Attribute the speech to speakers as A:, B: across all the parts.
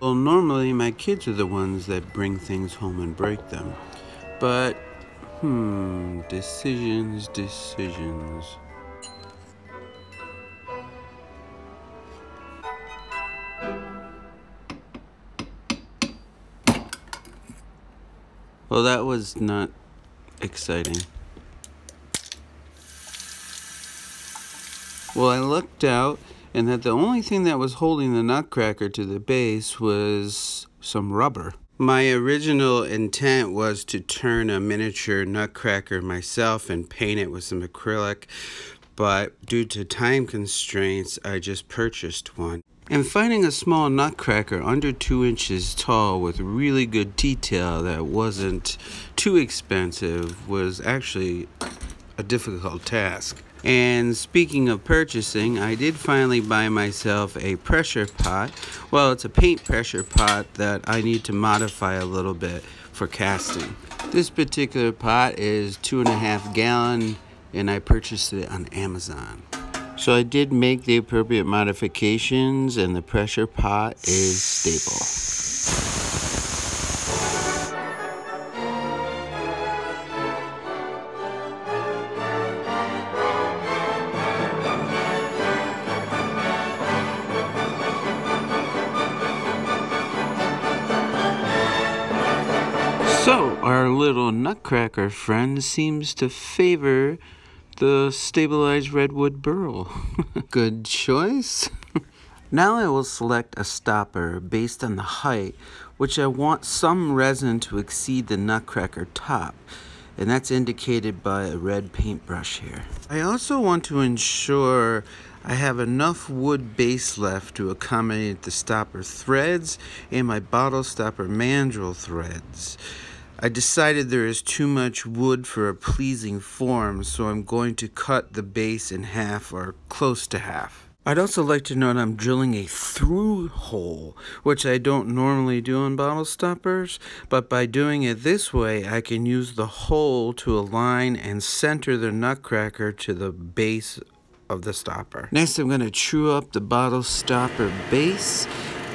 A: Well, normally my kids are the ones that bring things home and break them. But, decisions. Well, that was not exciting. Well, I looked out, and that the only thing that was holding the Nutcracker to the base was some rubber. My original intent was to turn a miniature Nutcracker myself and paint it with some acrylic, but due to time constraints, I just purchased one. And finding a small Nutcracker under 2 inches tall with really good detail that wasn't too expensive was actually a difficult task. And speaking of purchasing, I did finally buy myself a pressure pot. Well, it's a paint pressure pot that I need to modify a little bit for casting. This particular pot is 2.5 gallon, and I purchased it on Amazon. So I did make the appropriate modifications, and the pressure pot is stable. So, our little Nutcracker friend seems to favor the stabilized redwood burl. Good choice. Now I will select a stopper based on the height, which I want some resin to exceed the Nutcracker top, and that's indicated by a red paintbrush here. I also want to ensure I have enough wood base left to accommodate the stopper threads and my bottle stopper mandrel threads. I decided there is too much wood for a pleasing form, so I'm going to cut the base in half or close to half. I'd also like to note I'm drilling a through hole, which I don't normally do on bottle stoppers, but by doing it this way, I can use the hole to align and center the Nutcracker to the base of the stopper. Next, I'm going to true up the bottle stopper base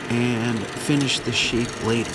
A: and finish the shape later.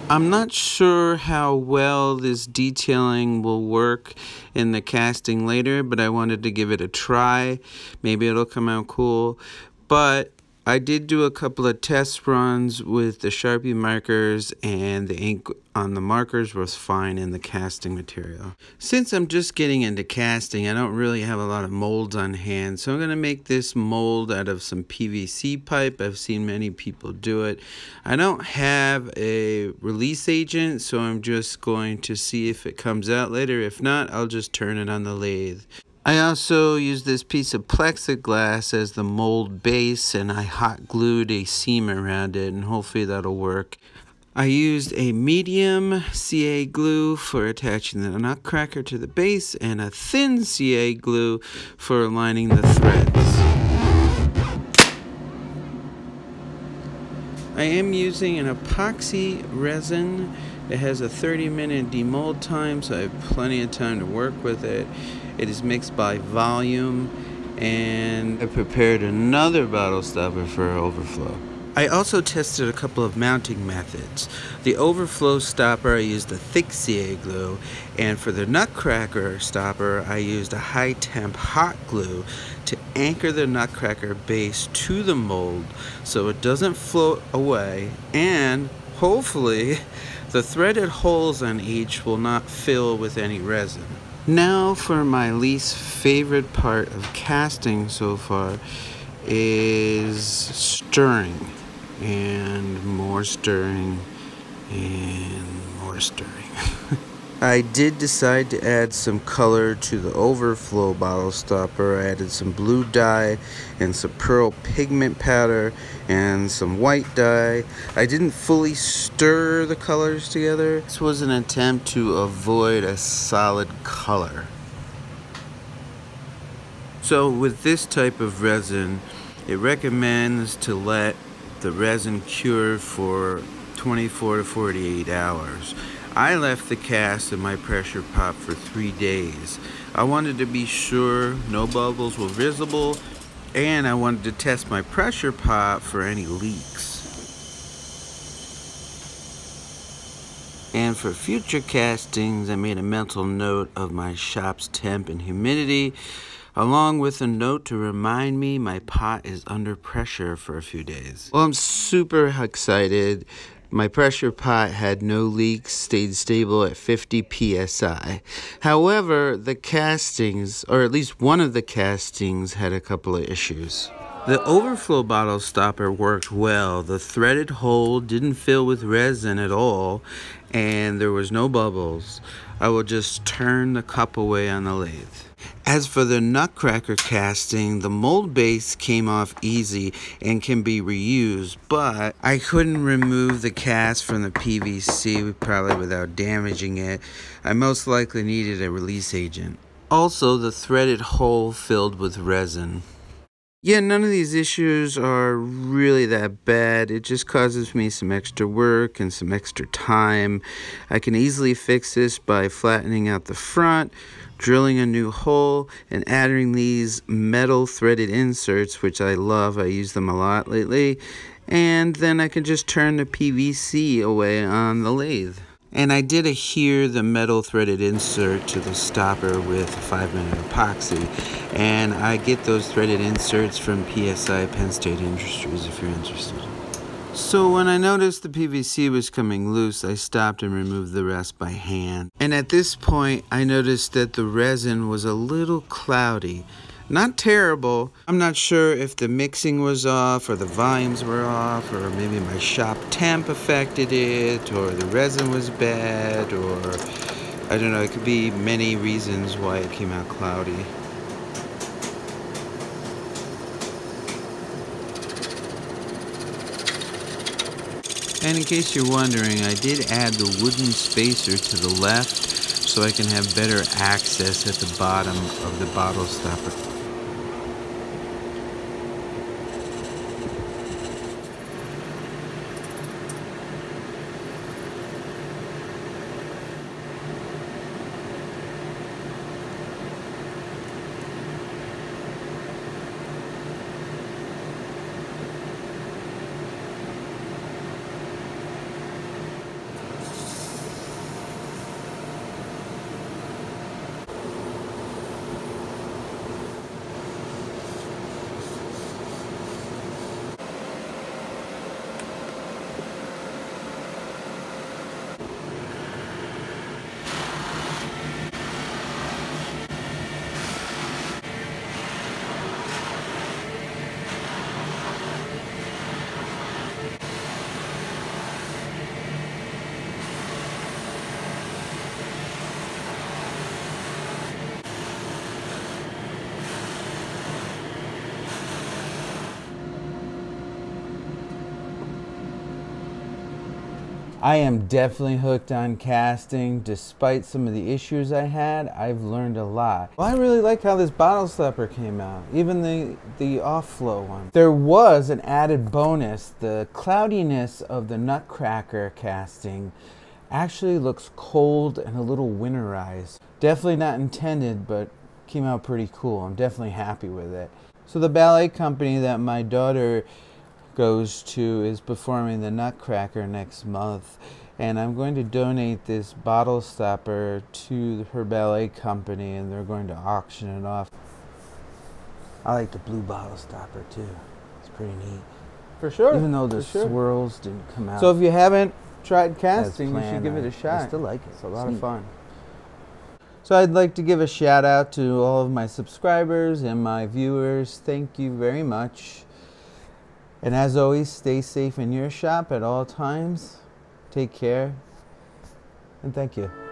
A: I'm not sure how well this detailing will work in the casting later, but I wanted to give it a try. Maybe it'll come out cool. But I did do a couple of test runs with the Sharpie markers, and the ink on the markers was fine in the casting material. Since I'm just getting into casting, I don't really have a lot of molds on hand, so I'm going to make this mold out of some PVC pipe. I've seen many people do it. I don't have a release agent, so I'm just going to see if it comes out later. If not, I'll just turn it on the lathe. I also used this piece of plexiglass as the mold base, and I hot glued a seam around it, and hopefully that'll work. I used a medium CA glue for attaching the Nutcracker to the base, and a thin CA glue for aligning the threads. I am using an epoxy resin. It has a 30-minute demold time, so I have plenty of time to work with it. It is mixed by volume, and I prepared another bottle stopper for overflow. I also tested a couple of mounting methods. The overflow stopper, I used a thick CA glue, and for the Nutcracker stopper, I used a high-temp hot glue to anchor the Nutcracker base to the mold so it doesn't float away, and hopefully The threaded holes on each will not fill with any resin. Now for my least favorite part of casting so far is stirring, and more stirring, and more stirring. I did decide to add some color to the overflow bottle stopper. I added some blue dye and some pearl pigment powder and some white dye. I didn't fully stir the colors together. This was an attempt to avoid a solid color. So with this type of resin, it recommends to let the resin cure for 24 to 48 hours. I left the cast in my pressure pot for 3 days. I wanted to be sure no bubbles were visible, and I wanted to test my pressure pot for any leaks. And for future castings, I made a mental note of my shop's temp and humidity, along with a note to remind me my pot is under pressure for a few days. Well, I'm super excited. My pressure pot had no leaks, stayed stable at 50 psi. However, the castings, or at least one of the castings, had a couple of issues. The overflow bottle stopper worked well. The threaded hole didn't fill with resin at all, and there was no bubbles. I will just turn the cup away on the lathe. As for the Nutcracker casting, the mold base came off easy and can be reused, but I couldn't remove the cast from the PVC probably without damaging it. I most likely needed a release agent. Also, the threaded hole filled with resin. Yeah, none of these issues are really that bad. It just causes me some extra work and some extra time. I can easily fix this by flattening out the front, drilling a new hole, and adding these metal threaded inserts, which I love. I use them a lot lately. And then I can just turn the PVC away on the lathe. And I did adhere the metal threaded insert to the stopper with 5-minute epoxy. And I get those threaded inserts from PSI Penn State Industries if you're interested. So when I noticed the PVC was coming loose, I stopped and removed the rest by hand. And at this point, I noticed that the resin was a little cloudy. Not terrible. I'm not sure if the mixing was off or the volumes were off, or maybe my shop temp affected it, or the resin was bad, or I don't know, it could be many reasons why it came out cloudy. And in case you're wondering, I did add the wooden spacer to the left so I can have better access at the bottom of the bottle stopper. I am definitely hooked on casting. Despite some of the issues I had, I've learned a lot. Well, I really like how this bottle stopper came out, even the off-flow one. There was an added bonus. The cloudiness of the Nutcracker casting actually looks cold and a little winterized. Definitely not intended, but came out pretty cool. I'm definitely happy with it. So the ballet company that my daughter goes to is performing the Nutcracker next month, and I'm going to donate this bottle stopper to her ballet company, and they're going to auction it off. I like the blue bottle stopper too. It's pretty neat.
B: For sure.
A: Even though the swirls didn't come out.
B: So if you haven't
A: tried casting, you should give it a shot.
B: I still like it.
A: It's a lot of fun. So I'd like to give a shout out to all of my subscribers and my viewers. Thank you very much. And as always, stay safe in your shop at all times. Take care. And thank you.